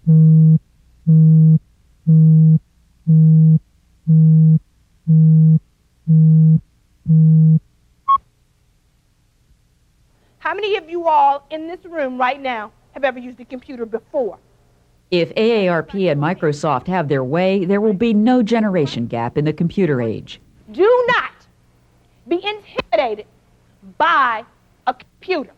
How many of you all in this room right now have ever used a computer before? If AARP and Microsoft have their way, there will be no generation gap in the computer age. Do not be intimidated by a computer.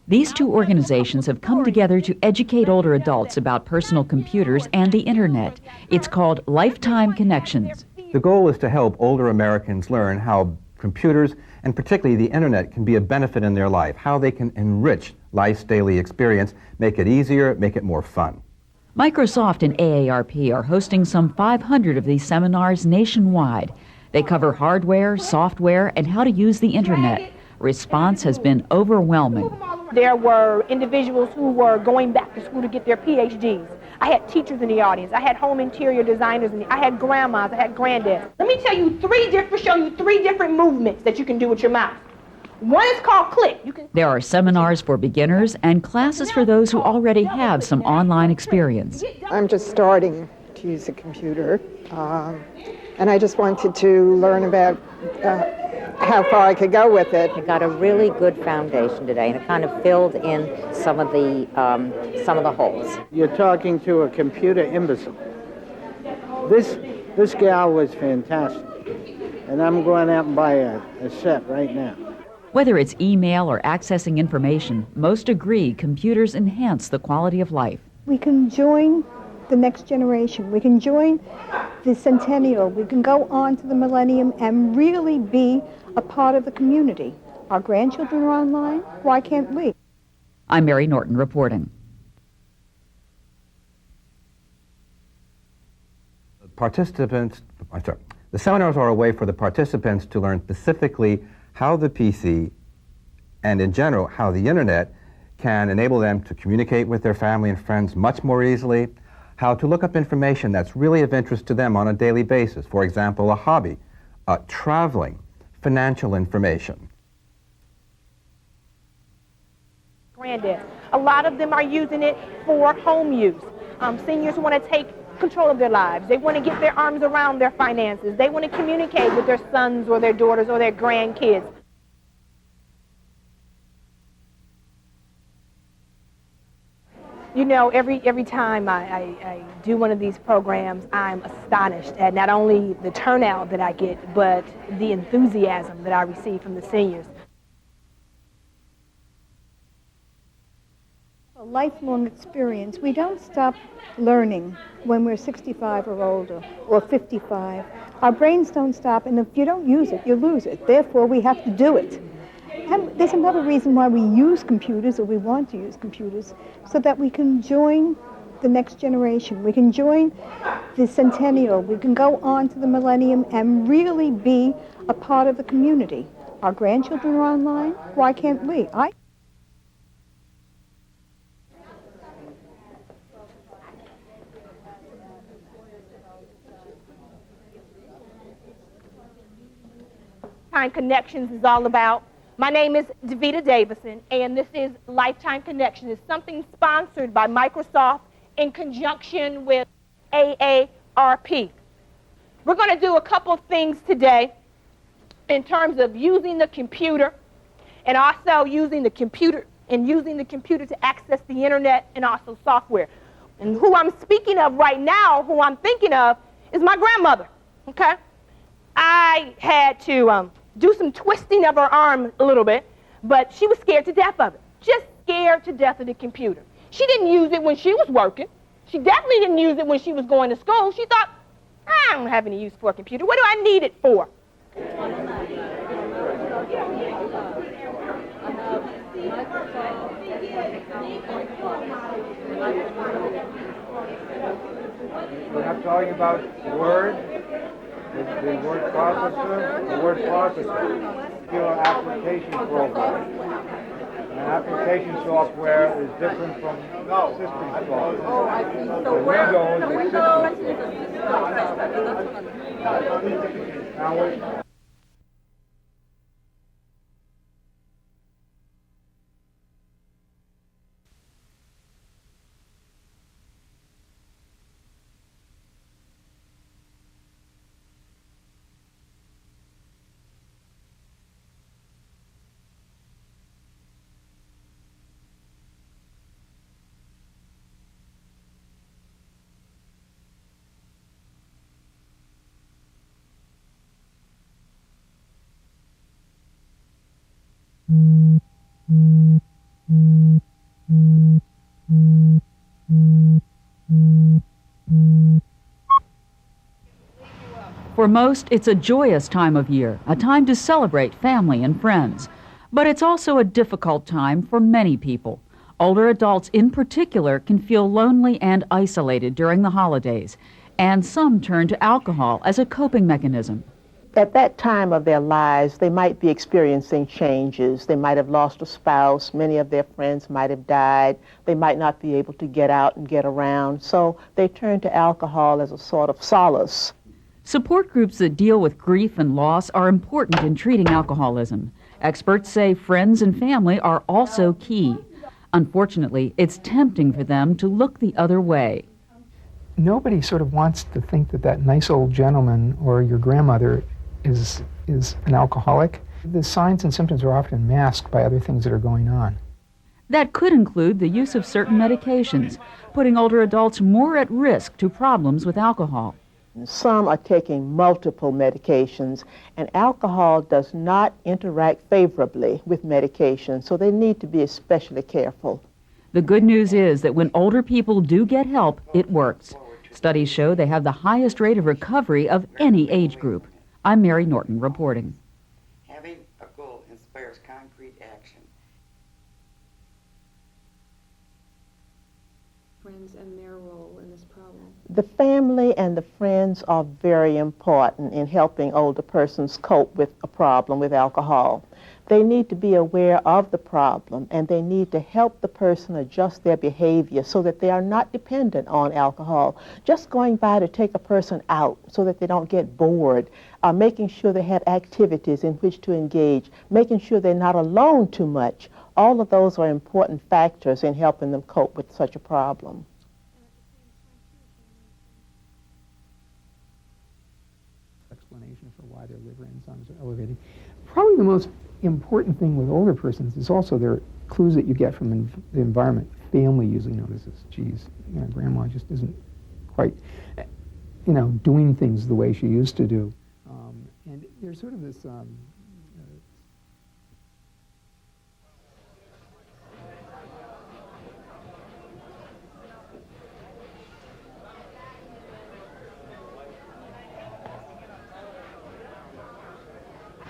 These two organizations have come together to educate older adults about personal computers and the Internet. It's called Lifetime Connections. The goal is to help older Americans learn how computers, and particularly the Internet, can be a benefit in their life, how they can enrich life's daily experience, make it easier, make it more fun. Microsoft and AARP are hosting some 500 of these seminars nationwide. They cover hardware, software, and how to use the Internet. Response has been overwhelming. There were individuals who were going back to school to get their PhDs. I had teachers in the audience. I had home interior designers. I had grandmas. I had granddads. Let me tell you show you three different movements that you can do with your mouse. One is called click. There are seminars for beginners and classes for those who already have some online experience. I'm just starting to use a computer, and I just wanted to learn about how far I could go with it. I got a really good foundation today, and it kind of filled in some of the holes. You're talking to a computer imbecile. This gal was fantastic, and I'm going out and buy a set right now. Whether it's email or accessing information, most agree computers enhance the quality of life. We can join the next generation. We can join the centennial. We can go on to the millennium and really be a part of the community. Our grandchildren are online. Why can't we? I'm Mary Norton reporting. The seminars are a way for the participants to learn specifically how the PC and in general how the Internet can enable them to communicate with their family and friends much more easily, how to look up information that's really of interest to them on a daily basis. For example, a hobby, traveling, financial information. Granddad. A lot of them are using it for home use. Seniors want to take control of their lives. They want to get their arms around their finances. They want to communicate with their sons or their daughters or their grandkids. You know, every time I do one of these programs, I'm astonished at not only the turnout that I get, but the enthusiasm that I receive from the seniors. A lifelong experience. We don't stop learning when we're 65 or older, or 55. Our brains don't stop, and if you don't use it, you lose it. Therefore, we have to do it. And there's another reason why we use computers, or we want to use computers, so that we can join the next generation. We can join the centennial. We can go on to the millennium and really be a part of the community. Our grandchildren are online. Why can't we? Lifetime Connections is all about. My name is Davita Davison, and this is Lifetime Connections. It's something sponsored by Microsoft in conjunction with AARP. We're going to do a couple things today in terms of using the computer and also using the computer to access the Internet and also software. And who I'm speaking of right now, who I'm thinking of, is my grandmother, okay? I had to do some twisting of her arm a little bit, but she was scared to death of it. Just scared to death of the computer. She didn't use it when she was working. She definitely didn't use it when she was going to school. She thought, I don't have any use for a computer. What do I need it for? We're not talking about Word, the word processor, your application program. And application software is different from system software. Oh, I see. So Windows is system. Now For most, it's a joyous time of year, a time to celebrate family and friends. But it's also a difficult time for many people. Older adults in particular can feel lonely and isolated during the holidays, and some turn to alcohol as a coping mechanism. At that time of their lives, they might be experiencing changes. They might have lost a spouse. Many of their friends might have died. They might not be able to get out and get around. So they turn to alcohol as a sort of solace. Support groups that deal with grief and loss are important in treating alcoholism. Experts say friends and family are also key. Unfortunately, it's tempting for them to look the other way. Nobody sort of wants to think that that nice old gentleman or your grandmother is an alcoholic. The signs and symptoms are often masked by other things that are going on. That could include the use of certain medications, putting older adults more at risk to problems with alcohol. Some are taking multiple medications, and alcohol does not interact favorably with medication, so they need to be especially careful. The good news is that when older people do get help, it works. Studies show they have the highest rate of recovery of any age group. I'm Mary Norton reporting. Having a goal inspires concrete action. Friends and their role in this problem. The family and the friends are very important in helping older persons cope with a problem with alcohol. They need to be aware of the problem, and they need to help the person adjust their behavior so that they are not dependent on alcohol. Just going by to take a person out so that they don't get bored, making sure they have activities in which to engage, making sure they're not alone too much. All of those are important factors in helping them cope with such a problem. Explanation for why their liver enzymes are elevated. Probably the most important thing with older persons is also their clues that you get from the environment. Family usually notices, geez, grandma just isn't quite, doing things the way she used to do. And there's sort of this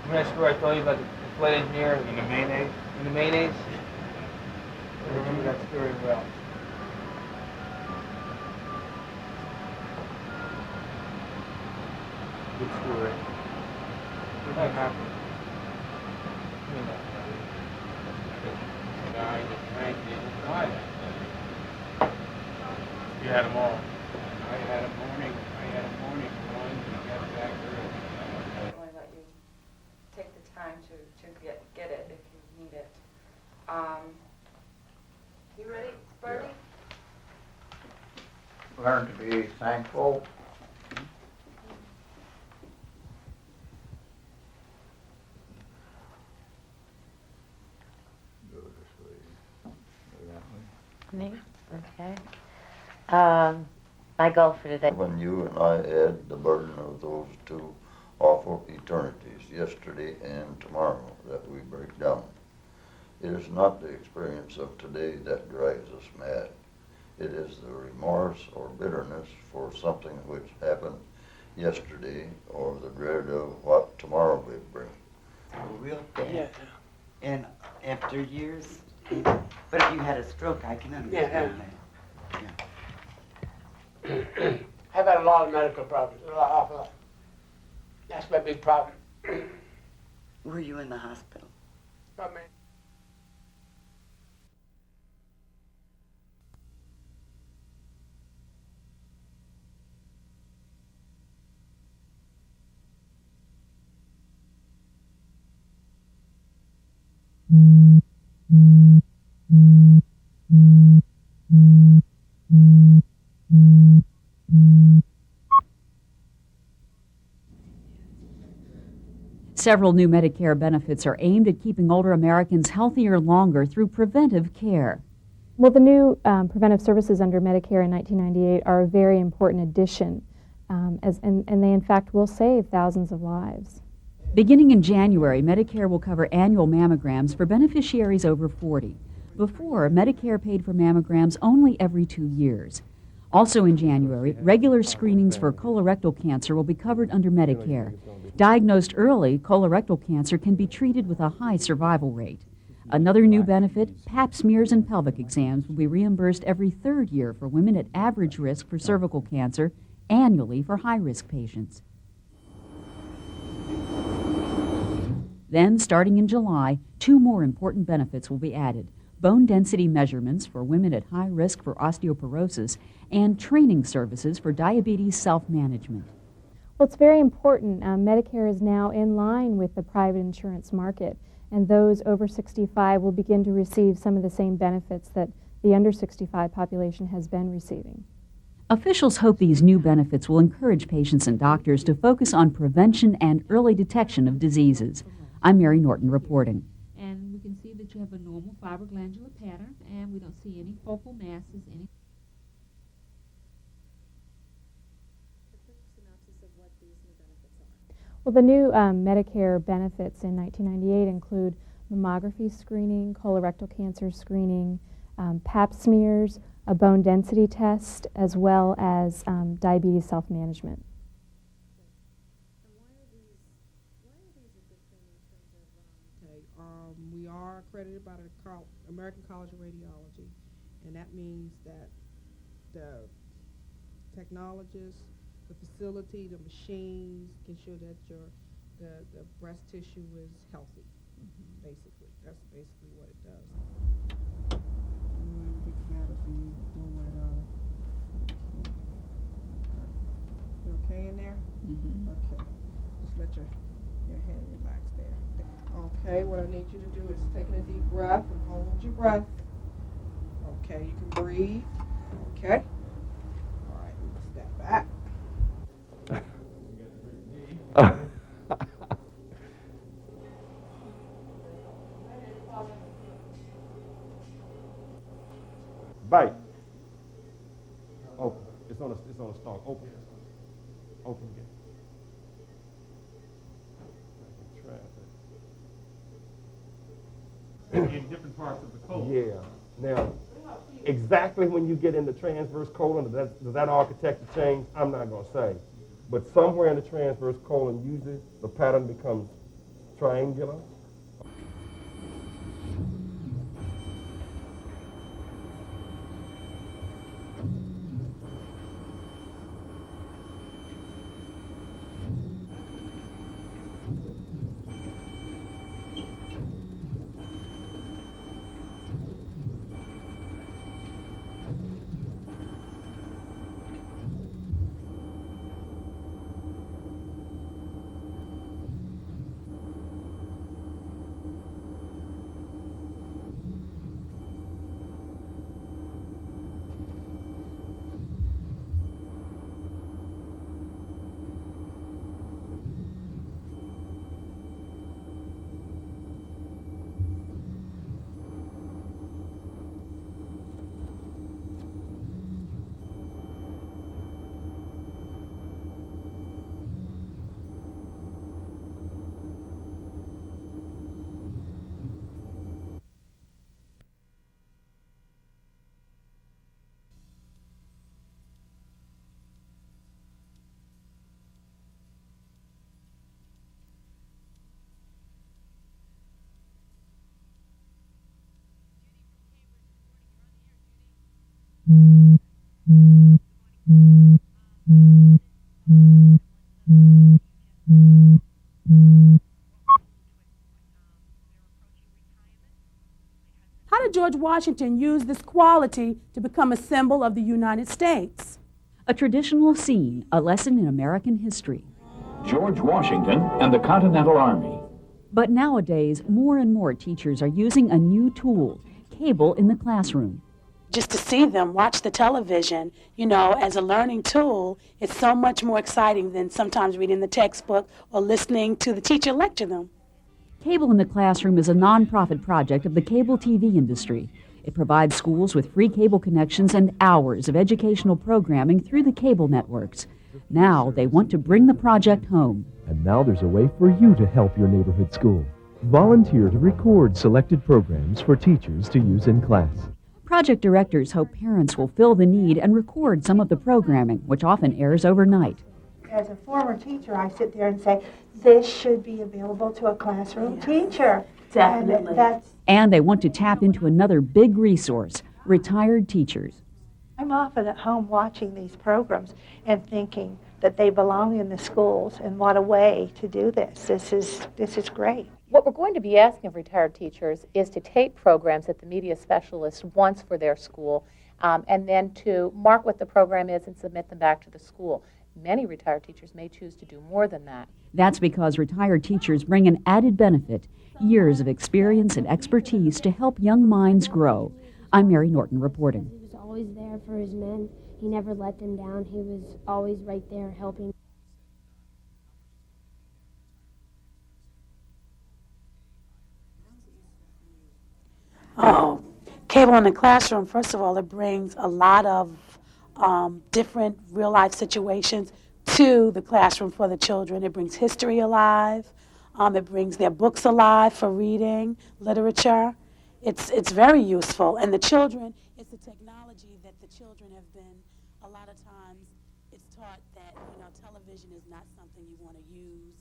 Remember that story I told you about the flight engineer and the mayonnaise? And the mayonnaise? I remember that story well. Good story. What happened? You had them all. I had a morning run and got back early. Only let you take the time to get it if you need it. You ready, Bertie? Learn to be thankful. Me? Okay. My goal for today. When you and I add the burden of those two awful eternities, yesterday and tomorrow, that we break down. It is not the experience of today that drives us mad. It is the remorse or bitterness for something which happened yesterday or the dread of what tomorrow may bring. Real bad. Yeah. And after years, but if you had a stroke, I can understand that. Yeah. I've had a lot of medical problems, awful lot. That's my big problem. Were you in the hospital? Not me. Several new Medicare benefits are aimed at keeping older Americans healthier longer through preventive care. Well, the new preventive services under Medicare in 1998 are a very important addition, and they in fact will save thousands of lives. Beginning in January, Medicare will cover annual mammograms for beneficiaries over 40. Before, Medicare paid for mammograms only every 2 years. Also in January, regular screenings for colorectal cancer will be covered under Medicare. Diagnosed early, colorectal cancer can be treated with a high survival rate. Another new benefit, Pap smears and pelvic exams will be reimbursed every third year for women at average risk for cervical cancer, annually for high-risk patients. Then, starting in July, 2 more important benefits will be added: bone density measurements for women at high risk for osteoporosis and training services for diabetes self-management. Well, it's very important. Medicare is now in line with the private insurance market, and those over 65 will begin to receive some of the same benefits that the under 65 population has been receiving. Officials hope these new benefits will encourage patients and doctors to focus on prevention and early detection of diseases. I'm Mary Norton reporting. And we can see that you have a normal fibroglandular pattern, and we don't see any focal masses, any. Well, the new Medicare benefits in 1998 include mammography screening, colorectal cancer screening, Pap smears, a bone density test, as well as diabetes self-management. We are accredited by the American College of Radiology, and that means that the technologists, the facility, the machines can show that the breast tissue is healthy. Basically, that's basically what it does. Big fantasy, you okay in there? Okay. Just let your head relax there. Okay, what I need you to do is take a deep breath and hold your breath. Okay, you can breathe. Okay. All right, step back. Bite. Open. It's on a stalk. Open. Open again. In different parts of the colon. Yeah. Now, exactly when you get in the transverse colon, does that architecture change? I'm not going to say. But somewhere in the transverse colon, usually the pattern becomes triangular. How did George Washington use this quality to become a symbol of the United States? A traditional scene, a lesson in American history. George Washington and the Continental Army. But nowadays, more and more teachers are using a new tool, cable in the classroom. Just to see them watch the television, as a learning tool, it's so much more exciting than sometimes reading the textbook or listening to the teacher lecture them. Cable in the Classroom is a nonprofit project of the cable TV industry. It provides schools with free cable connections and hours of educational programming through the cable networks. Now they want to bring the project home. And now there's a way for you to help your neighborhood school. Volunteer to record selected programs for teachers to use in class. Project directors hope parents will fill the need and record some of the programming, which often airs overnight. As a former teacher, I sit there and say, this should be available to a classroom teacher. Definitely. And they want to tap into another big resource, retired teachers. I'm often at home watching these programs and thinking that they belong in the schools, and what a way to do this. This is great. What we're going to be asking of retired teachers is to tape programs that the media specialist wants for their school, and then to mark what the program is and submit them back to the school. Many retired teachers may choose to do more than that. That's because retired teachers bring an added benefit, years of experience and expertise to help young minds grow. I'm Mary Norton reporting. He was always there for his men. He never let them down. He was always right there helping. Oh, cable in the classroom, first of all, it brings a lot of different real-life situations to the classroom for the children. It brings history alive. It brings their books alive for reading, literature. It's very useful. And the children, it's the technology that the children have been, a lot of times, it's taught that, television is not something you want to use.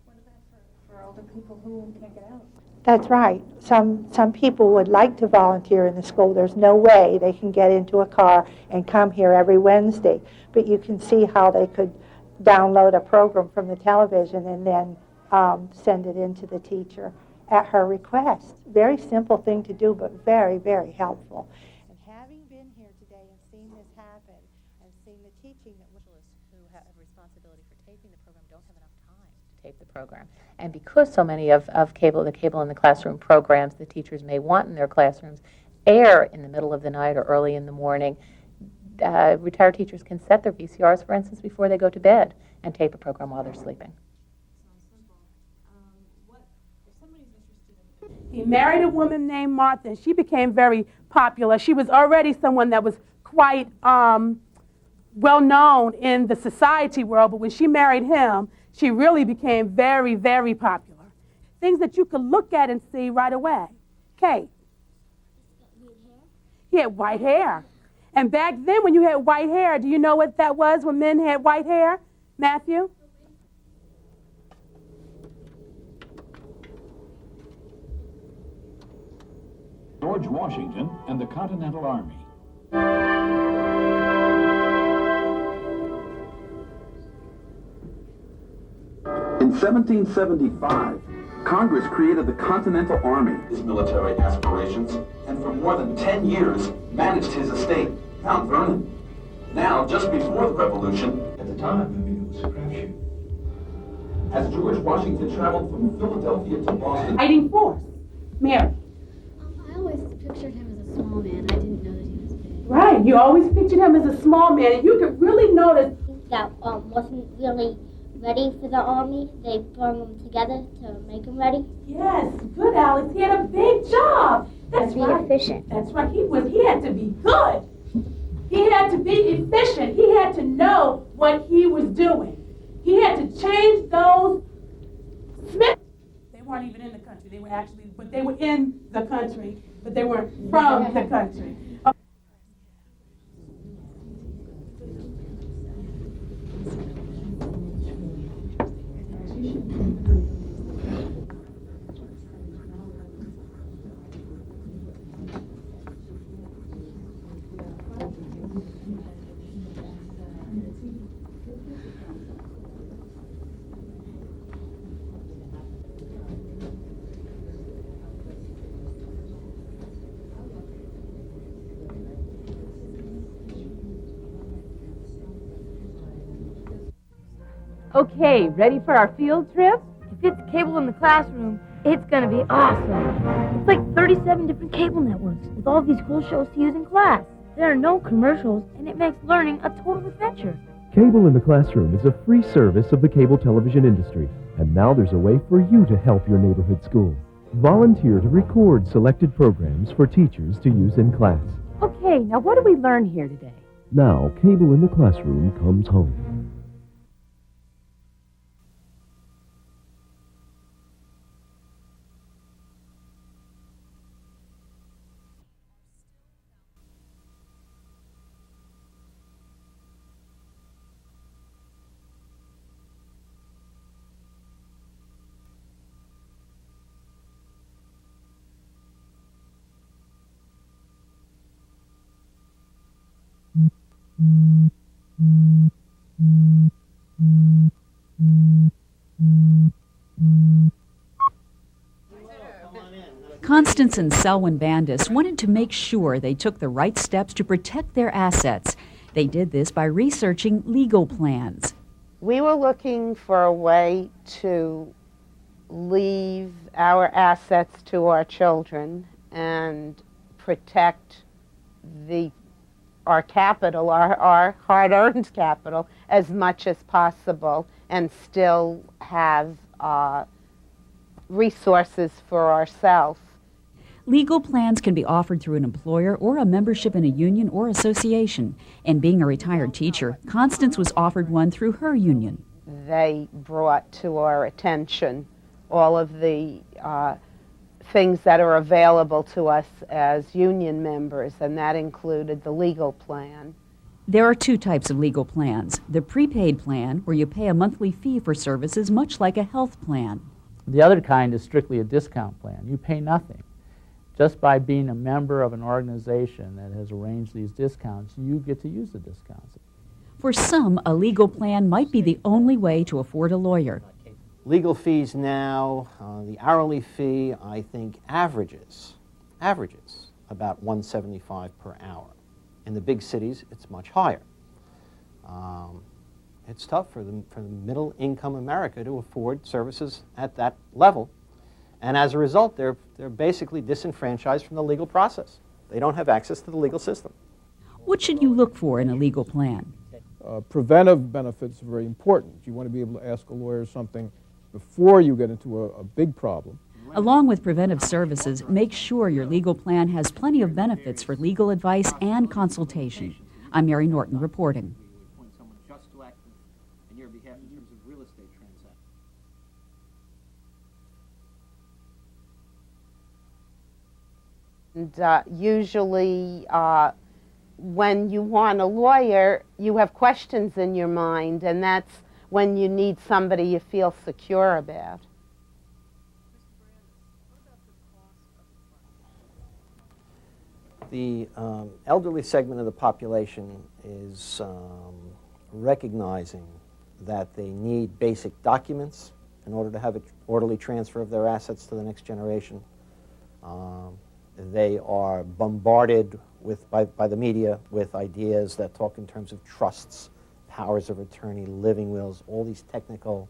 What about for older people who can't get out? That's right. Some people would like to volunteer in the school. There's no way they can get into a car and come here every Wednesday. But you can see how they could download a program from the television and then send it in to the teacher at her request. Very simple thing to do, but very, very helpful. And having been here today and seen this happen and seen the teaching that Who have responsibility for taping the program don't have enough time to tape the program. And because so many of the cable in the classroom programs the teachers may want in their classrooms air in the middle of the night or early in the morning, retired teachers can set their VCRs, for instance, before they go to bed and tape a program while they're sleeping. He married a woman named Martha, and she became very popular. She was already someone that was quite well known in the society world, but when she married him, she really became very, very popular. Things that you could look at and see right away. Kate. He had white hair. And back then when you had white hair, do you know what that was when men had white hair? Matthew? George Washington and the Continental Army. In 1775, Congress created the Continental Army. His military aspirations, and for more than 10 years managed his estate, Mount Vernon. Now, just before the Revolution, at the time, it was a crapshoot. As George Washington traveled from Philadelphia to Boston. Fighting force. Mary. I always pictured him as a small man. I didn't know that he was big. Right, you always pictured him as a small man, and you could really notice That wasn't really ready for the army. They brought them together to make him ready. Yes, good, Alex. He had a big job. That's Be right. efficient. That's right. He had to be good. He had to be efficient. He had to know what he was doing. He had to change those Smith. They weren't even in the country. They were actually, but they were in the country, but they weren't from the country. Okay, ready for our field trip? If it's cable in the classroom, it's gonna be awesome. It's like 37 different cable networks with all these cool shows to use in class. There are no commercials, and it makes learning a total adventure. Cable in the Classroom is a free service of the cable television industry, and now there's a way for you to help your neighborhood school. Volunteer to record selected programs for teachers to use in class. Okay, now what do we learn here today? Now, Cable in the Classroom comes home. Constance and Selwyn Bandis wanted to make sure they took the right steps to protect their assets. They did this by researching legal plans. We were looking for a way to leave our assets to our children and protect our capital, our hard-earned capital, as much as possible, and still have resources for ourselves. Legal plans can be offered through an employer or a membership in a union or association. And being a retired teacher, Constance was offered one through her union. They brought to our attention all of the things that are available to us as union members, and that included the legal plan. There are two types of legal plans. The prepaid plan, where you pay a monthly fee for services much like a health plan. The other kind is strictly a discount plan. You pay nothing. Just by being a member of an organization that has arranged these discounts, you get to use the discounts. For some, a legal plan might be the only way to afford a lawyer. Legal fees now, the hourly fee, I think, averages about $175 per hour. In the big cities, it's much higher. It's tough for the middle-income America to afford services at that level. And as a result, they're basically disenfranchised from the legal process. They don't have access to the legal system. What should you look for in a legal plan? Preventive benefits are very important. You want to be able to ask a lawyer something before you get into a big problem. Along with preventive services, make sure your legal plan has plenty of benefits for legal advice and consultation. I'm Mary Norton reporting. And usually, when you want a lawyer, you have questions in your mind, and that's when you need somebody you feel secure about. The elderly segment of the population is recognizing that they need basic documents in order to have an orderly transfer of their assets to the next generation. They are bombarded by the media with ideas that talk in terms of trusts, powers of attorney, living wills, all these technical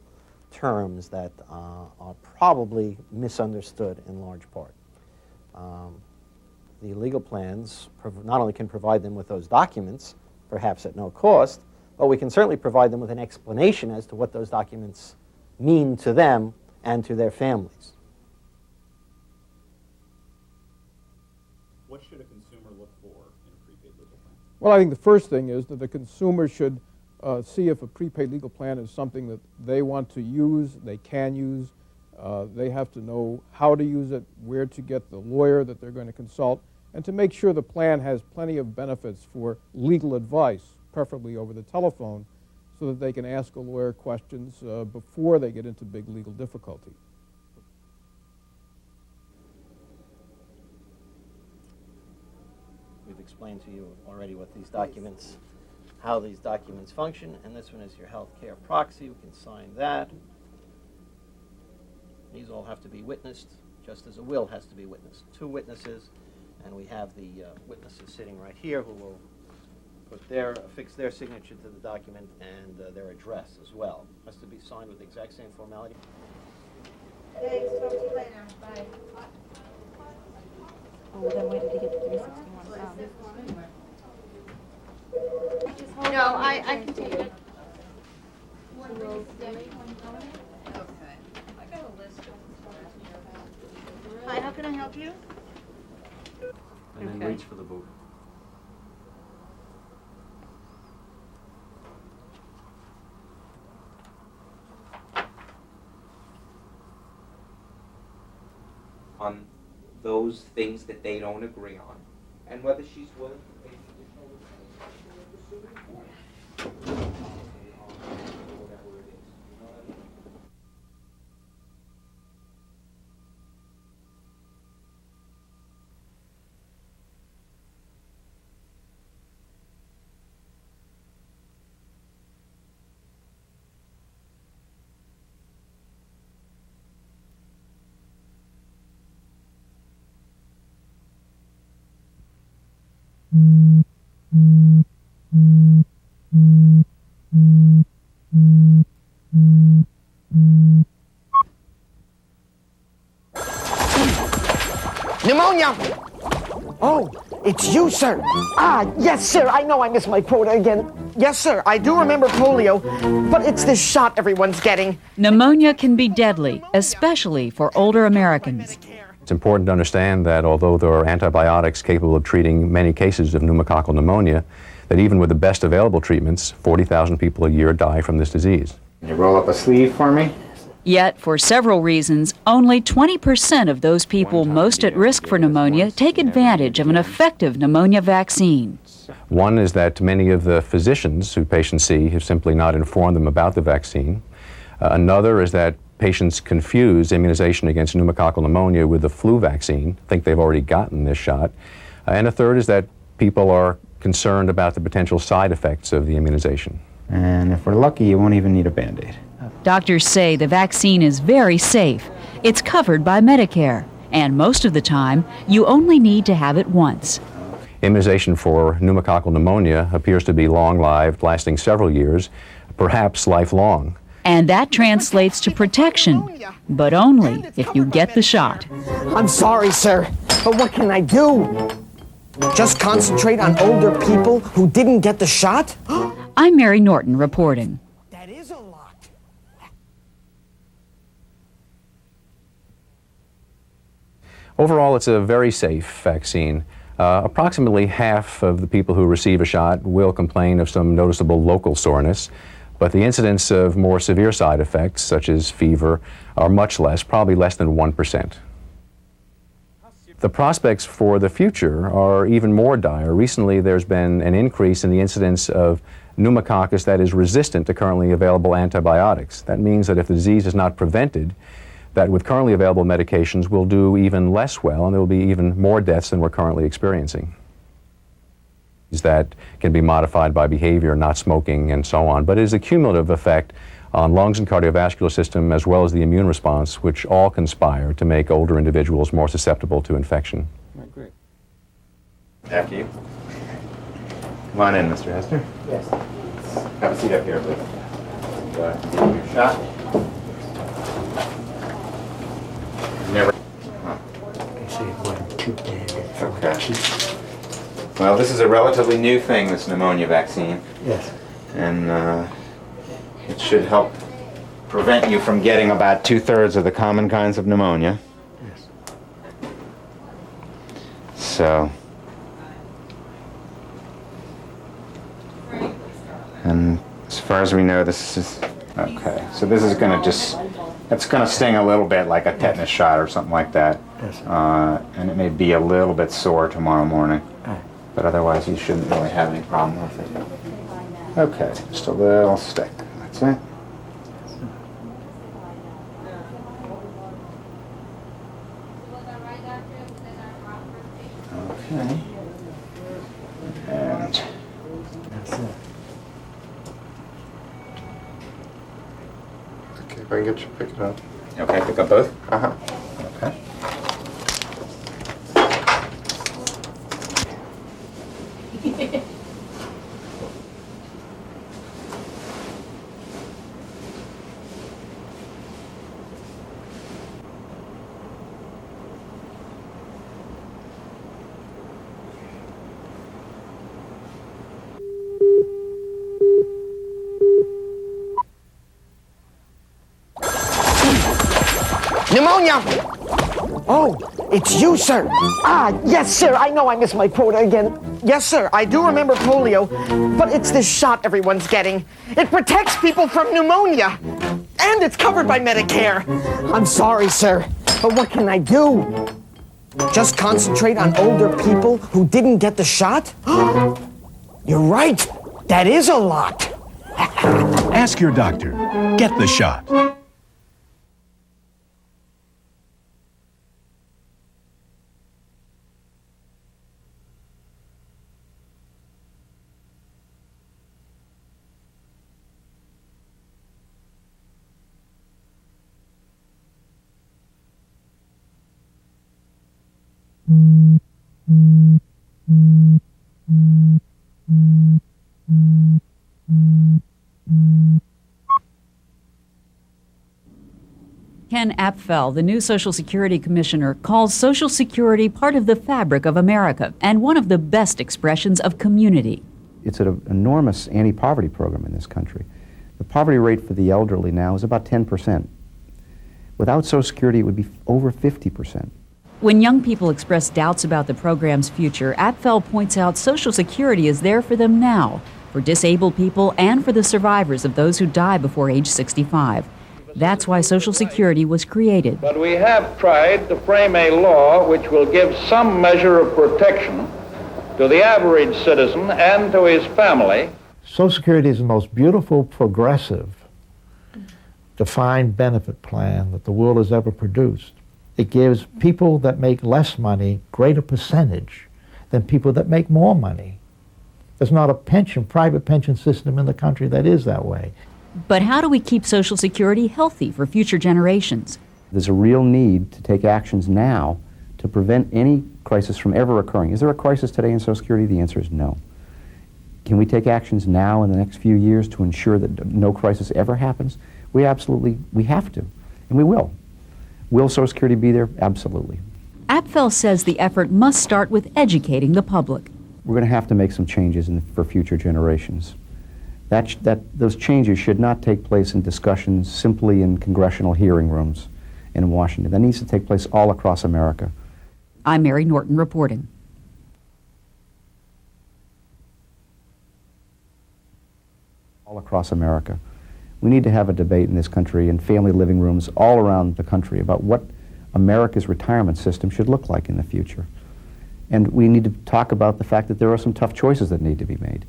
terms that are probably misunderstood in large part. The legal plans not only can provide them with those documents, perhaps at no cost, but we can certainly provide them with an explanation as to what those documents mean to them and to their families. What should a consumer look for in a prepaid legal plan? Well, I think the first thing is that the consumer should see if a prepaid legal plan is something that they want to use, they can use. They have to know how to use it, where to get the lawyer that they're going to consult, and to make sure the plan has plenty of benefits for legal advice, preferably over the telephone, so that they can ask a lawyer questions before they get into big legal difficulty. We've explained to you already what these documents, how these documents function, and this one is your health care proxy. We can sign that. These all have to be witnessed, just as a will has to be witnessed. 2 witnesses, and we have the witnesses sitting right here who will affix their signature to the document and their address as well. Has to be signed with the exact same formality. Thanks, talk to you later. Bye. Oh, then where did he get the 361 from? No, I can take it. Hi, how can I help you? And then reach for the book. On those things that they don't agree on, and whether she's willing to pay additional whatever it is. You know what I mean? Pneumonia! Oh, it's you, sir. Ah, yes, sir. I know I missed my quota again. Yes, sir. I do remember polio, but it's this shot everyone's getting. Pneumonia can be deadly, especially for older Americans. It's important to understand that although there are antibiotics capable of treating many cases of pneumococcal pneumonia, that even with the best available treatments, 40,000 people a year die from this disease. Can you roll up a sleeve for me? Yet, for several reasons, only 20% of those people most at risk for pneumonia take advantage of an effective pneumonia vaccine. One is that many of the physicians who patients see have simply not informed them about the vaccine. Another is that patients confuse immunization against pneumococcal pneumonia with the flu vaccine, think they've already gotten this shot. And a third is that people are concerned about the potential side effects of the immunization. And if we're lucky, you won't even need a Band-Aid. Doctors say the vaccine is very safe. It's covered by Medicare, and most of the time, you only need to have it once. Immunization for pneumococcal pneumonia appears to be long-lived, lasting several years, perhaps lifelong. And that translates to protection, but only if you get the shot. I'm sorry, sir, but what can I do? Just concentrate on older people who didn't get the shot? I'm Mary Norton reporting. That is a lot. Overall, it's a very safe vaccine. Approximately half of the people who receive a shot will complain of some noticeable local soreness, but the incidence of more severe side effects, such as fever, are much less, probably less than 1%. The prospects for the future are even more dire. Recently, there's been an increase in the incidence of pneumococcus that is resistant to currently available antibiotics. That means that if the disease is not prevented, that with currently available medications will do even less well, and there will be even more deaths than we're currently experiencing. That can be modified by behavior, not smoking, and so on, but it is a cumulative effect on lungs and cardiovascular system as well as the immune response, which all conspire to make older individuals more susceptible to infection. Right, great. After you. Come on in, Mr. Hester. Yes. Have a seat up here, please. Go ahead. Give me your shot. Never. Okay. Well, this is a relatively new thing, this pneumonia vaccine. Yes. And it should help prevent you from getting about 2/3 of the common kinds of pneumonia. Yes. So, and as far as we know, this is, okay. So this is going to just, it's going to sting a little bit like a tetanus shot or something like that. Yes. And it may be a little bit sore tomorrow morning. But otherwise, you shouldn't really have any problem with it. Okay, just a little stick. That's it. Okay. And That's it. okay, if I can get you to pick it up. Okay, pick up both? Uh-huh. Okay. Pneumonia! Oh, it's you, sir. Ah, yes, sir. I know I missed my quota again. Yes, sir. I do remember polio, but it's this shot everyone's getting. It protects people from pneumonia, and it's covered by Medicare. I'm sorry, sir, but what can I do? Just concentrate on older people who didn't get the shot? You're right. That is a lot. Ask your doctor. Get the shot. Ken Apfel, the new Social Security Commissioner, calls Social Security part of the fabric of America and one of the best expressions of community. It's an enormous anti-poverty program in this country. The poverty rate for the elderly now is about 10%. Without Social Security, it would be over 50%. When young people express doubts about the program's future, Apfel points out Social Security is there for them now, for disabled people and for the survivors of those who die before age 65. That's why Social Security was created. But we have tried to frame a law which will give some measure of protection to the average citizen and to his family. Social Security is the most beautiful, progressive, defined benefit plan that the world has ever produced. It gives people that make less money greater percentage than people that make more money. There's not a private pension system in the country that is that way. But how do we keep Social Security healthy for future generations? There's a real need to take actions now to prevent any crisis from ever occurring. Is there a crisis today in Social Security? The answer is no. Can we take actions now in the next few years to ensure that no crisis ever happens? We have to, and we will. Will Social Security be there? Absolutely. Apfel says the effort must start with educating the public. We're going to have to make some changes for future generations. Those changes should not take place in discussions simply in congressional hearing rooms in Washington. That needs to take place all across America. I'm Mary Norton reporting. All across America. We need to have a debate in this country in family living rooms all around the country about what America's retirement system should look like in the future. And we need to talk about the fact that there are some tough choices that need to be made,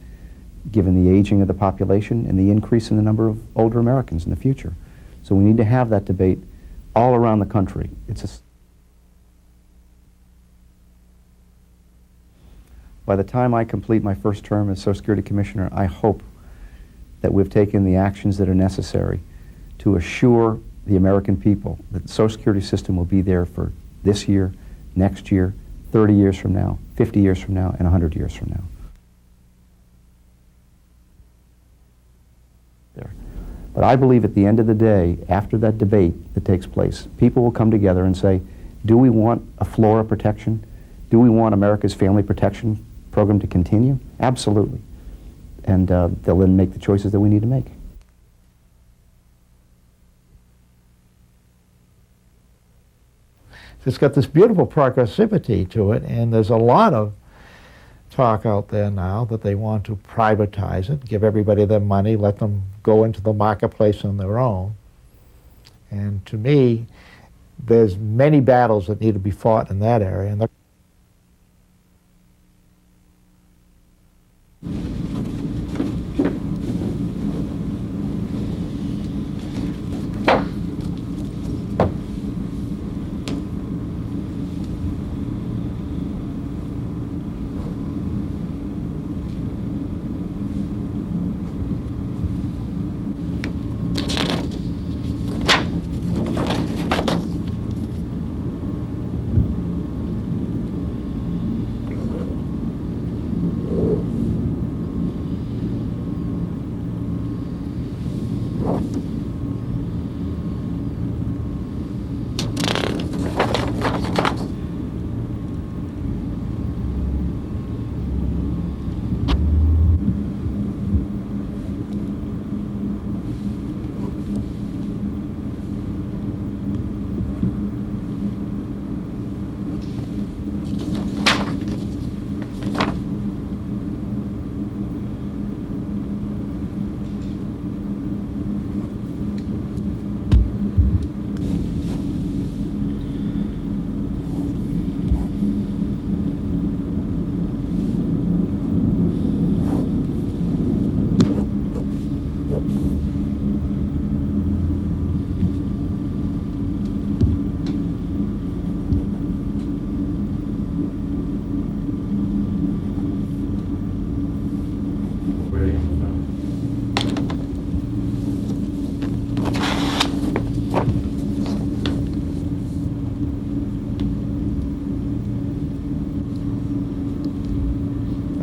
given the aging of the population and the increase in the number of older Americans in the future. So we need to have that debate all around the country. By the time I complete my first term as Social Security Commissioner, I hope that we've taken the actions that are necessary to assure the American people that the Social Security system will be there for this year, next year, 30 years from now, 50 years from now, and 100 years from now. But I believe at the end of the day, after that debate that takes place, people will come together and say, do we want a FLORA protection? Do we want America's family protection program to continue? Absolutely. And they'll then make the choices that we need to make. It's got this beautiful progressivity to it, and there's a lot of talk out there now that they want to privatize it, give everybody their money, let them go into the marketplace on their own. And to me, there's many battles that need to be fought in that area. And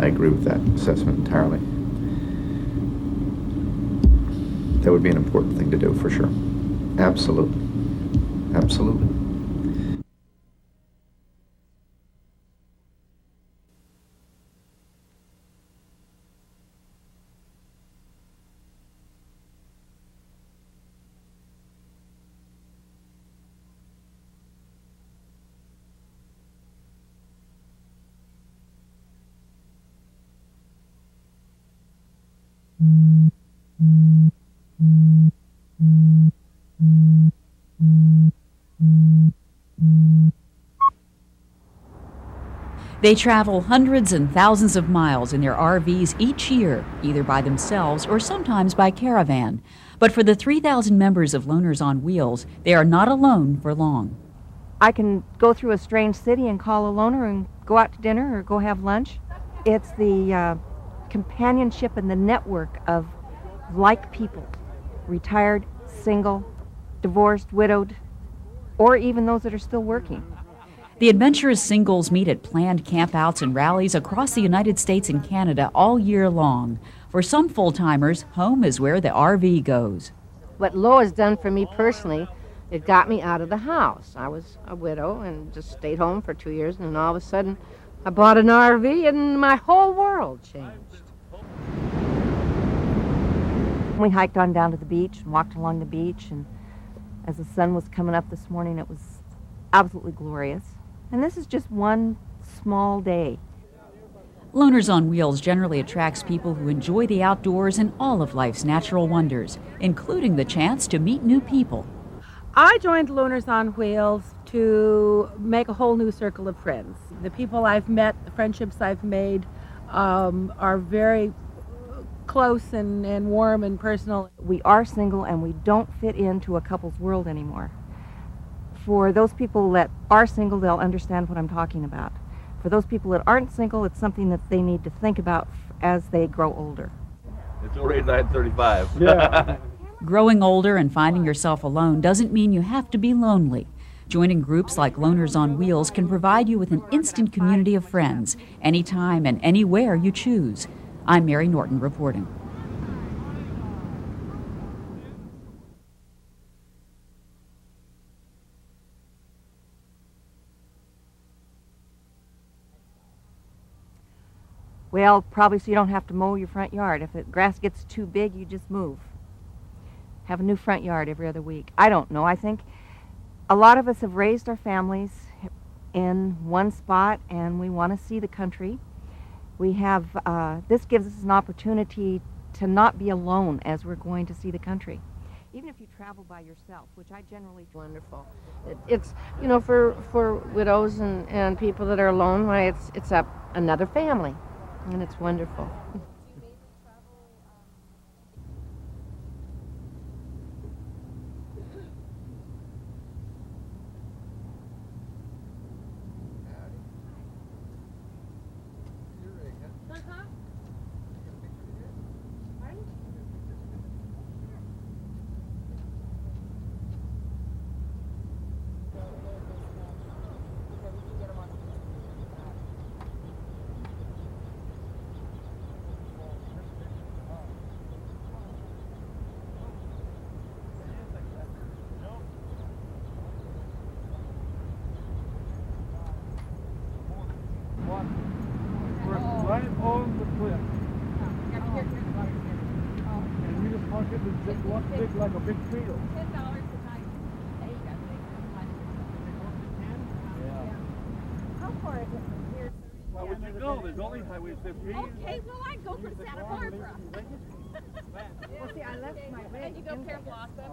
I agree with that assessment entirely. That would be an important thing to do, for sure. Absolutely. Absolutely. They travel hundreds and thousands of miles in their RVs each year, either by themselves or sometimes by caravan. But for the 3,000 members of Loners on Wheels, they are not alone for long. I can go through a strange city and call a loner and go out to dinner or go have lunch. It's the companionship and the network of like people, retired, single, divorced, widowed, or even those that are still working. The adventurous singles meet at planned campouts and rallies across the United States and Canada all year long. For some full-timers, home is where the RV goes. What Lo has done for me personally, it got me out of the house. I was a widow and just stayed home for 2 years, and all of a sudden I bought an RV and my whole world changed. We hiked on down to the beach and walked along the beach, and as the sun was coming up this morning, it was absolutely glorious. And this is just one small day. Loners on Wheels generally attracts people who enjoy the outdoors and all of life's natural wonders, including the chance to meet new people. I joined Loners on Wheels to make a whole new circle of friends. The people I've met, the friendships I've made are very close and warm and personal. We are single and we don't fit into a couple's world anymore. For those people that are single, they'll understand what I'm talking about. For those people that aren't single, it's something that they need to think about as they grow older. It's already 9:35. Yeah. Growing older and finding yourself alone doesn't mean you have to be lonely. Joining groups like Loners on Wheels can provide you with an instant community of friends, anytime and anywhere you choose. I'm Mary Norton reporting. Well, probably so you don't have to mow your front yard. If the grass gets too big, you just move. Have a new front yard every other week. I don't know. I think a lot of us have raised our families in one spot, and we want to see the country. We have, this gives us an opportunity to not be alone as we're going to see the country. Even if you travel by yourself, which I generally do. Wonderful. It's, you know, for widows and people that are alone, why it's another family. And it's wonderful. Right on the cliff. And you just park it in just one big, like a big field. $10 a night. How far is it from here? Well, when you go, there's only Highway 15. Okay, well, I go from Santa Barbara. Well, see, I left my bag. And you go careful, Austin.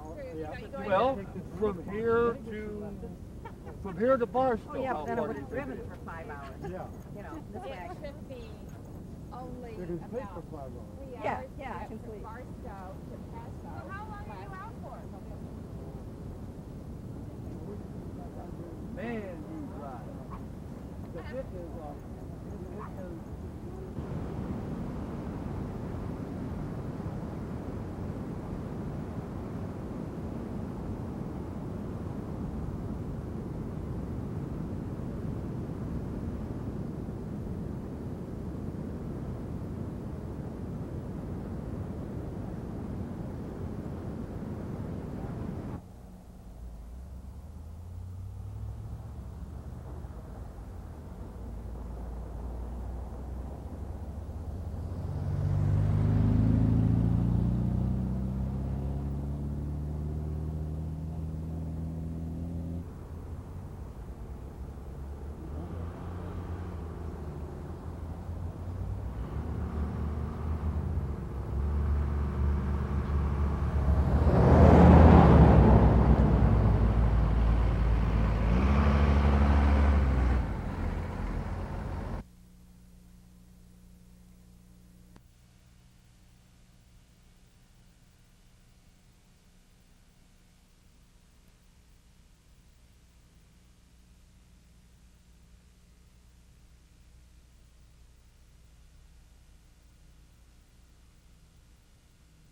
Well, from here to Barstow. Oh, yeah, but then I would have driven for 5 hours. Yeah. You know, this way. It should be only It is paid for 5 about hours. 3 Yeah, hours. yeah, I can sleep. Barstow to Paso. So how long are you out for? Man, you drive. Because it is,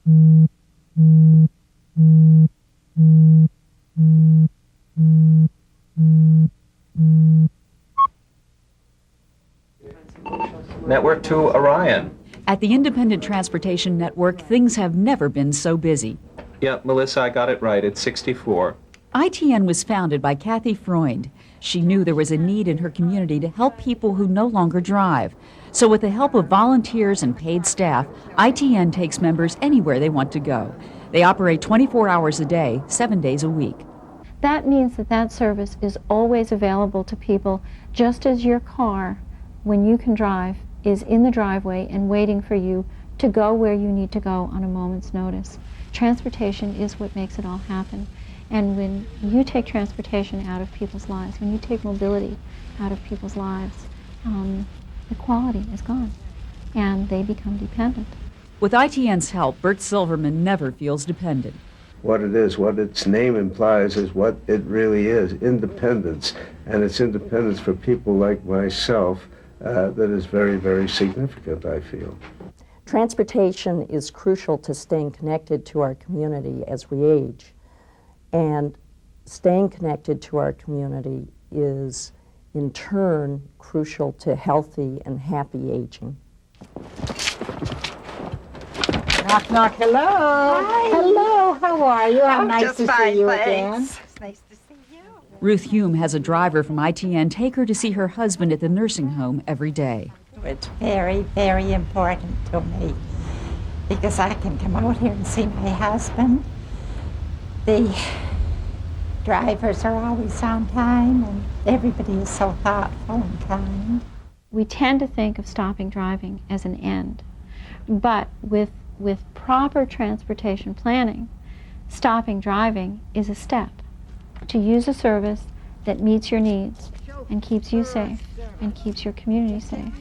Network to Orion. At the Independent Transportation Network, things have never been so busy. Yep, Melissa, I got it right. It's 64. ITN was founded by Kathy Freund. She knew there was a need in her community to help people who no longer drive. So with the help of volunteers and paid staff, ITN takes members anywhere they want to go. They operate 24 hours a day, 7 days a week. That means that that service is always available to people, just as your car, when you can drive, is in the driveway and waiting for you to go where you need to go on a moment's notice. Transportation is what makes it all happen. And when you take transportation out of people's lives, when you take mobility out of people's lives, the quality is gone, and they become dependent. With ITN's help, Bert Silverman never feels dependent. What it is, what its name implies is what it really is, independence. And it's independence for people like myself that is very, very significant, I feel. Transportation is crucial to staying connected to our community as we age. And staying connected to our community is, in turn, crucial to healthy and happy aging. Knock, knock, hello. Hi. Hello, how are you? I'm nice just to fine, see you thanks. again. It's nice to see you. Ruth Hume has a driver from ITN take her to see her husband at the nursing home every day. It's very, very important to me because I can come out here and see my husband. The drivers are always on time and everybody is so thoughtful and kind. We tend to think of stopping driving as an end, but with proper transportation planning, stopping driving is a step to use a service that meets your needs and keeps you safe and keeps your community safe.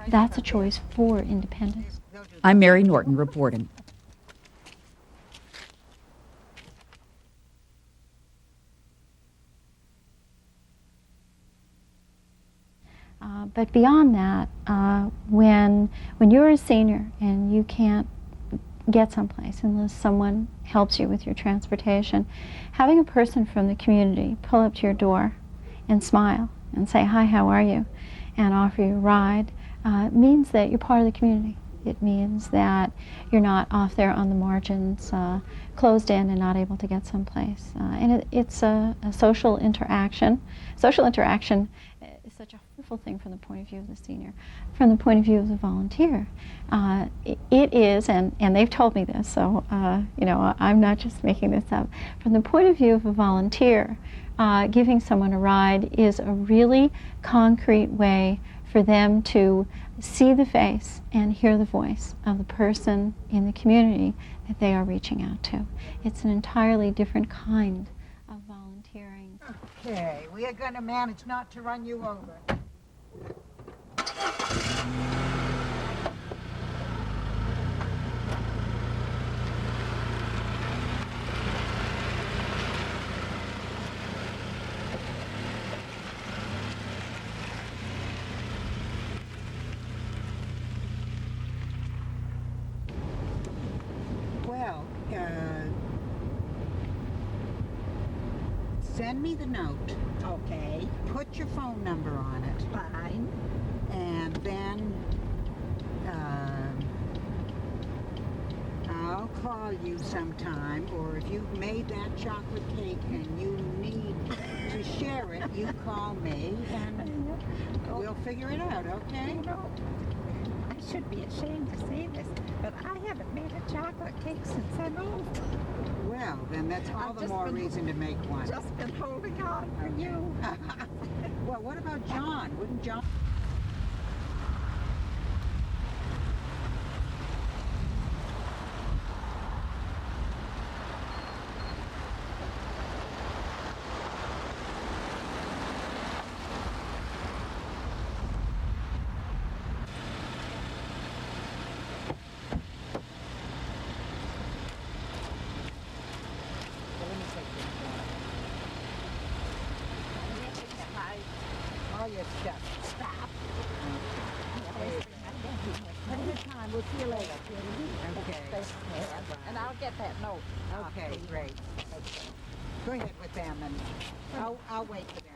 That's a choice for independence. I'm Mary Norton reporting. But beyond that, when you're a senior and you can't get someplace unless someone helps you with your transportation, having a person from the community pull up to your door and smile and say, "Hi, how are you?" and offer you a ride means that you're part of the community. It means that you're not off there on the margins, closed in and not able to get someplace. And it's a social interaction. Social interaction is such a wonderful thing from the point of view of the senior. From the point of view of the volunteer, it is, and they've told me this, so I'm not just making this up. From the point of view of a volunteer, giving someone a ride is a really concrete way for them to see the face and hear the voice of the person in the community that they are reaching out to. It's an entirely different kind of volunteering. Okay, we are going to manage not to run you over. Well, send me the note. Okay. Put your phone number on it. Fine. And then I'll call you sometime, or if you've made that chocolate cake and you need to share it, you call me and we'll figure it out, okay? I should be ashamed to say this, but I haven't made a chocolate cake since I moved. Well, then that's all the more reason to make one. Just been holding on for you. Well, what about John? Wouldn't John... Oh, you just stop. get that note. Okay, great. Go ahead with them, and I'll wait for them.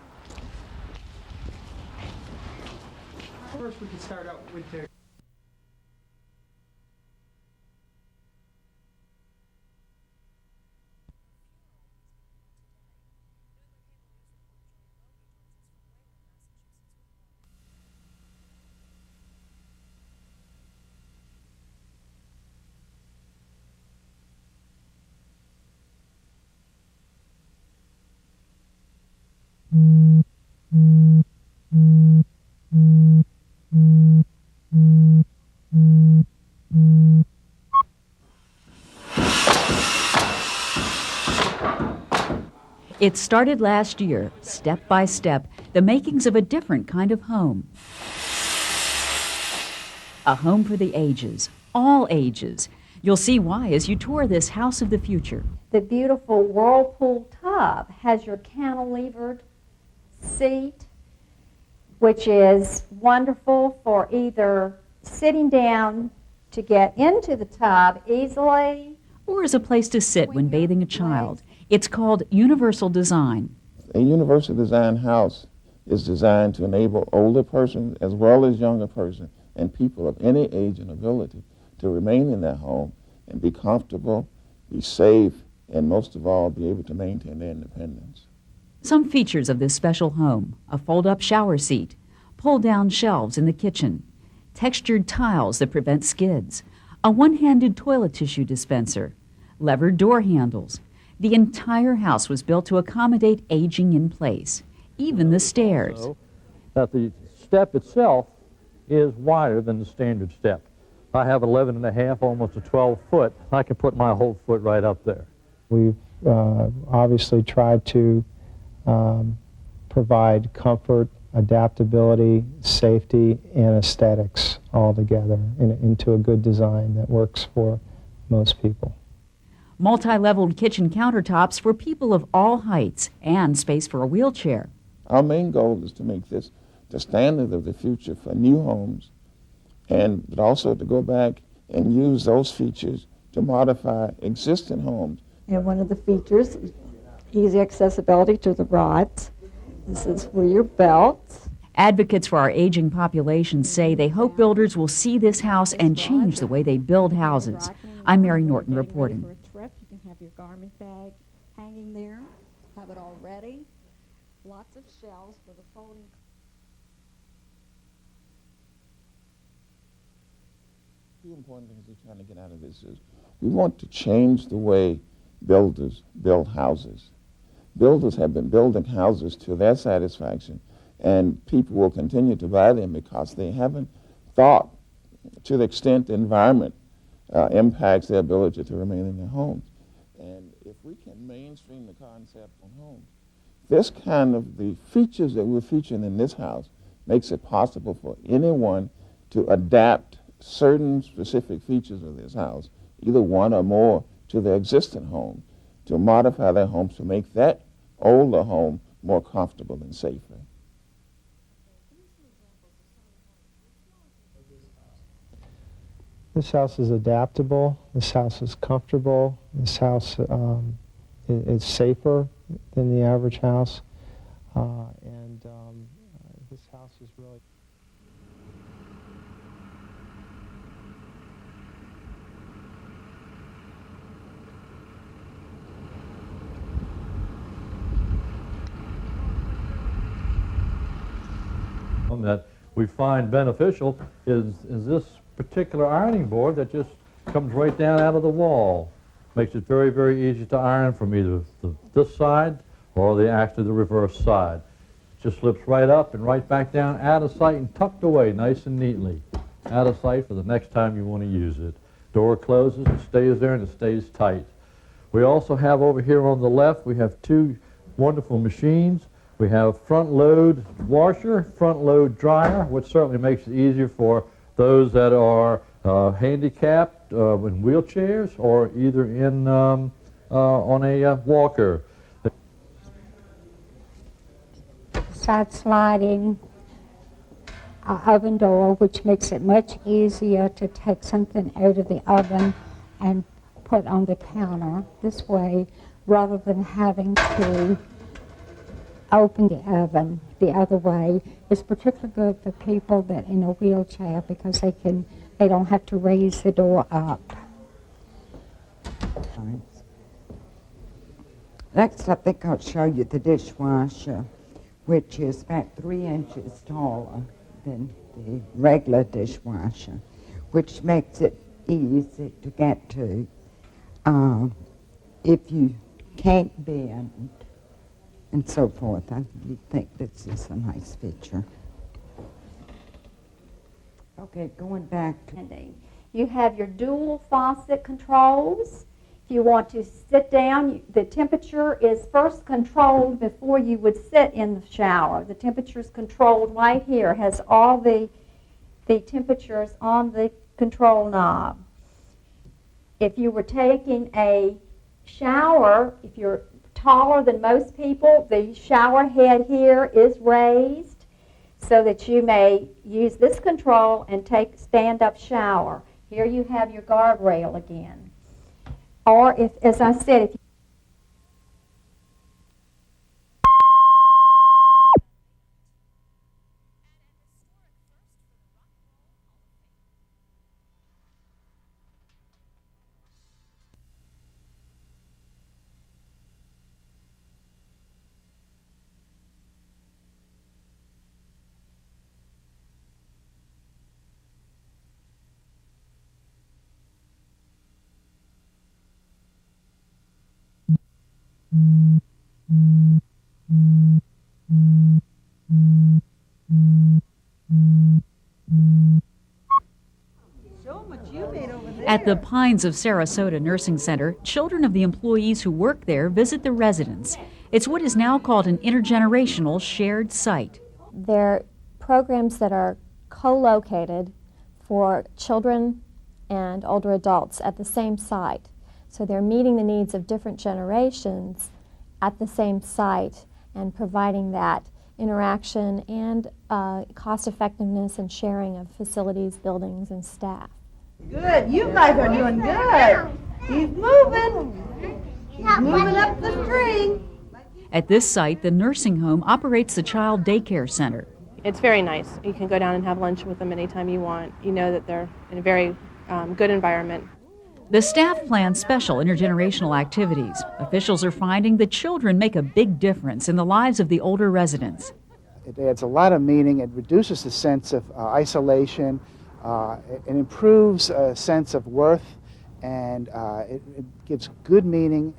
First, we can start out with their. It started last year, step by step, the makings of a different kind of home. A home for the ages, all ages. You'll see why as you tour this house of the future. The beautiful whirlpool tub has your cantilevered seat, which is wonderful for either sitting down to get into the tub easily, or as a place to sit when bathing a child. It's called universal design. A universal design house is designed to enable older persons as well as younger persons and people of any age and ability to remain in their home and be comfortable, be safe, and most of all, be able to maintain their independence. Some features of this special home: a fold-up shower seat, pull-down shelves in the kitchen, textured tiles that prevent skids, a one-handed toilet tissue dispenser, levered door handles. The entire house was built to accommodate aging in place, even the stairs. So that the step itself is wider than the standard step. I have 11 and a half, almost a 12 foot. I can put my whole foot right up there. We've obviously tried to provide comfort, adaptability, safety, and aesthetics all together into a good design that works for most people. Multi-leveled kitchen countertops for people of all heights and space for a wheelchair. Our main goal is to make this the standard of the future for new homes, but also to go back and use those features to modify existing homes. and one of the features, easy accessibility to the rods. This is for your belts. Advocates for our aging population say they hope builders will see this house and change the way they build houses. I'm Mary Norton reporting. You can have your garment bag hanging there, have it all ready. Lots of shelves with a folding. Two important things we're trying to get out of this is we want to change the way builders build houses. Builders have been building houses to their satisfaction, and people will continue to buy them because they haven't thought to the extent the environment impacts their ability to remain in their homes. And if we can mainstream the concept on homes, this kind of the features that we're featuring in this house makes it possible for anyone to adapt certain specific features of this house, either one or more, to their existing home, to modify their homes to make that older home more comfortable and safer. This house is adaptable, this house is comfortable, this house is safer than the average house, and this house is really... That we find beneficial is this particular ironing board that just comes right down out of the wall. Makes it very, very easy to iron from either this side or the reverse side. Just slips right up and right back down, out of sight and tucked away nice and neatly. Out of sight for the next time you want to use it. Door closes, it stays there, and it stays tight. We also have over here on the left, we have two wonderful machines. We have front load washer, front load dryer, which certainly makes it easier for those that are handicapped in wheelchairs or either in on a walker. Side sliding oven door, which makes it much easier to take something out of the oven and put on the counter this way rather than having to open the oven the other way. It's particularly good for people that in a wheelchair because they don't have to raise the door up. Next, I think I'll show you the dishwasher, which is about 3 inches taller than the regular dishwasher, which makes it easy to get to. If you can't bend and so forth, I think this is a nice feature. Okay, going back to... You have your dual faucet controls. If you want to sit down, the temperature is first controlled before you would sit in the shower. The temperature is controlled right here. It has all the temperatures on the control knob. If you were taking a shower, if you're taller than most people, the shower head here is raised so that you may use this control and take stand-up shower. Here you have your guardrail again. Or if, as I said, if you At the Pines of Sarasota Nursing Center, children of the employees who work there visit the residents. It's what is now called an intergenerational shared site. They're programs that are co-located for children and older adults at the same site. So they're meeting the needs of different generations at the same site and providing that interaction and cost effectiveness and sharing of facilities, buildings, and staff. Good. You guys are doing good. He's moving. He's moving up the string. At this site, the nursing home operates the child daycare center. It's very nice. You can go down and have lunch with them anytime you want. You know that they're in a very good environment. The staff plans special intergenerational activities. Officials are finding the children make a big difference in the lives of the older residents. It adds a lot of meaning. It reduces the sense of isolation. It improves a sense of worth, and it gives good meaning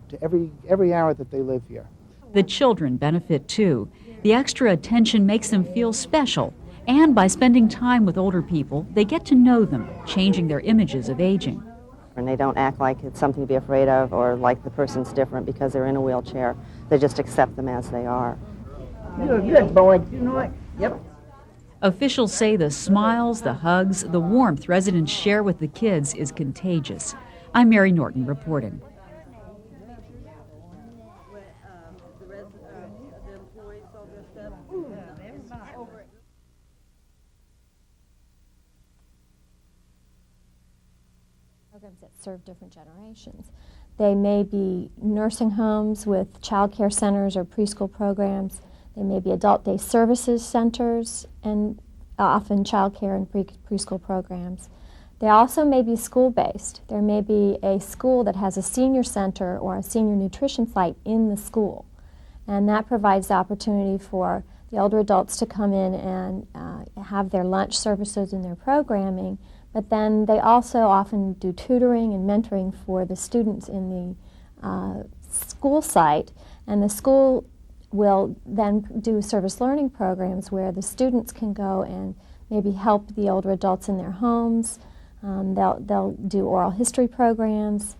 to every hour that they live here. The children benefit too. The extra attention makes them feel special, and by spending time with older people, they get to know them, changing their images of aging. And they don't act like it's something to be afraid of or like the person's different because they're in a wheelchair. They just accept them as they are. You're a good boy. You know it? Yep. Officials say the smiles, the hugs, the warmth residents share with the kids is contagious. I'm Mary Norton reporting. Programs that serve different generations. They may be nursing homes with child care centers or preschool programs. They may be adult day services centers and often child care and preschool programs. They also may be school-based. There may be a school that has a senior center or a senior nutrition site in the school. And that provides the opportunity for the older adults to come in and have their lunch services and their programming. But then they also often do tutoring and mentoring for the students in the school site. And the school will then do service learning programs where the students can go and maybe help the older adults in their homes. They'll do oral history programs.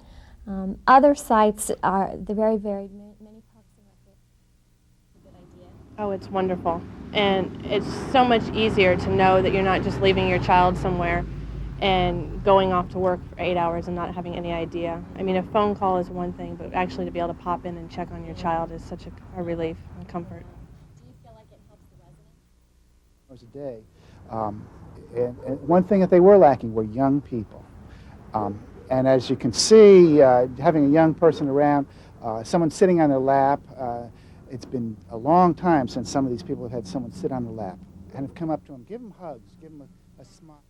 Other sites are the very varied, many parks and recreation. Good idea. Oh, it's wonderful. And it's so much easier to know that you're not just leaving your child somewhere and going off to work for 8 hours and not having any idea. I mean, a phone call is one thing, but actually to be able to pop in and check on your child is such a relief and comfort. Do you feel like it helps the residents? A day. And one thing that they were lacking were young people. And as you can see, having a young person around, someone sitting on their lap, it's been a long time since some of these people have had someone sit on their lap and have come up to them, give them hugs, give them a smile.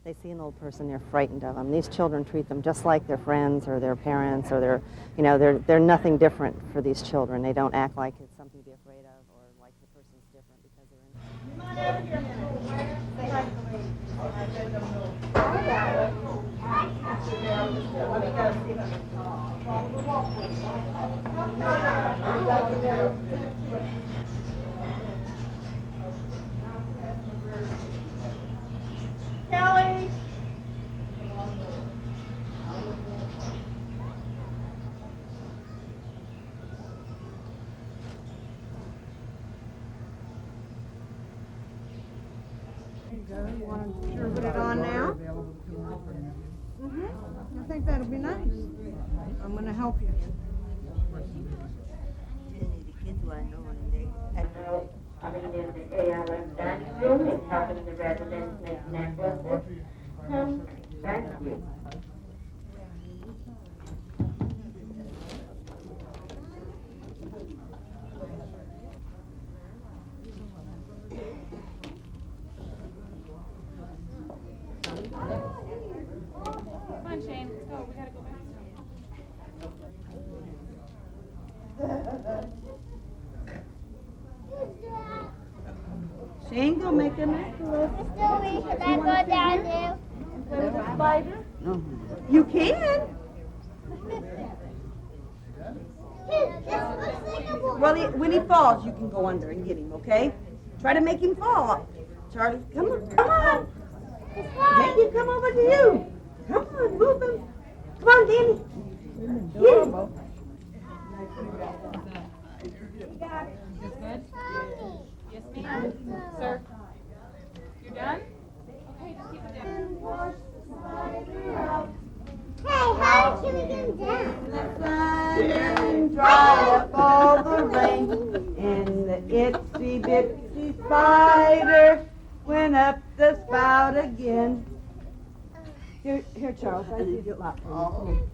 They see an old person, they're frightened of them. These children treat them just like their friends or their parents, or they're nothing different for these children. They don't act like it's something to be afraid of or like the person's different because they're in. Kelly! You want to put it on now? I think that'll be nice. I'm going to help you. Coming in the AARP dining room and helping the residents make necklaces. Thank you. Come on, Shane, let's go. We gotta go back. Shane, go make a necklace. Can I go down there? Play with a spider? You can. Well, when he falls, you can go under and get him, okay? Try to make him fall. Charlie, come on, come on. Make him come over to you. Come on, move him. Come on, Danny. Get him. Yes, ma'am. Sir, you're done? Okay, just keep it down. Hey, how should we get down? And dry up all the rain, and the itsy bitsy spider went up the spout again. Here, Charles, I did it a lot for you.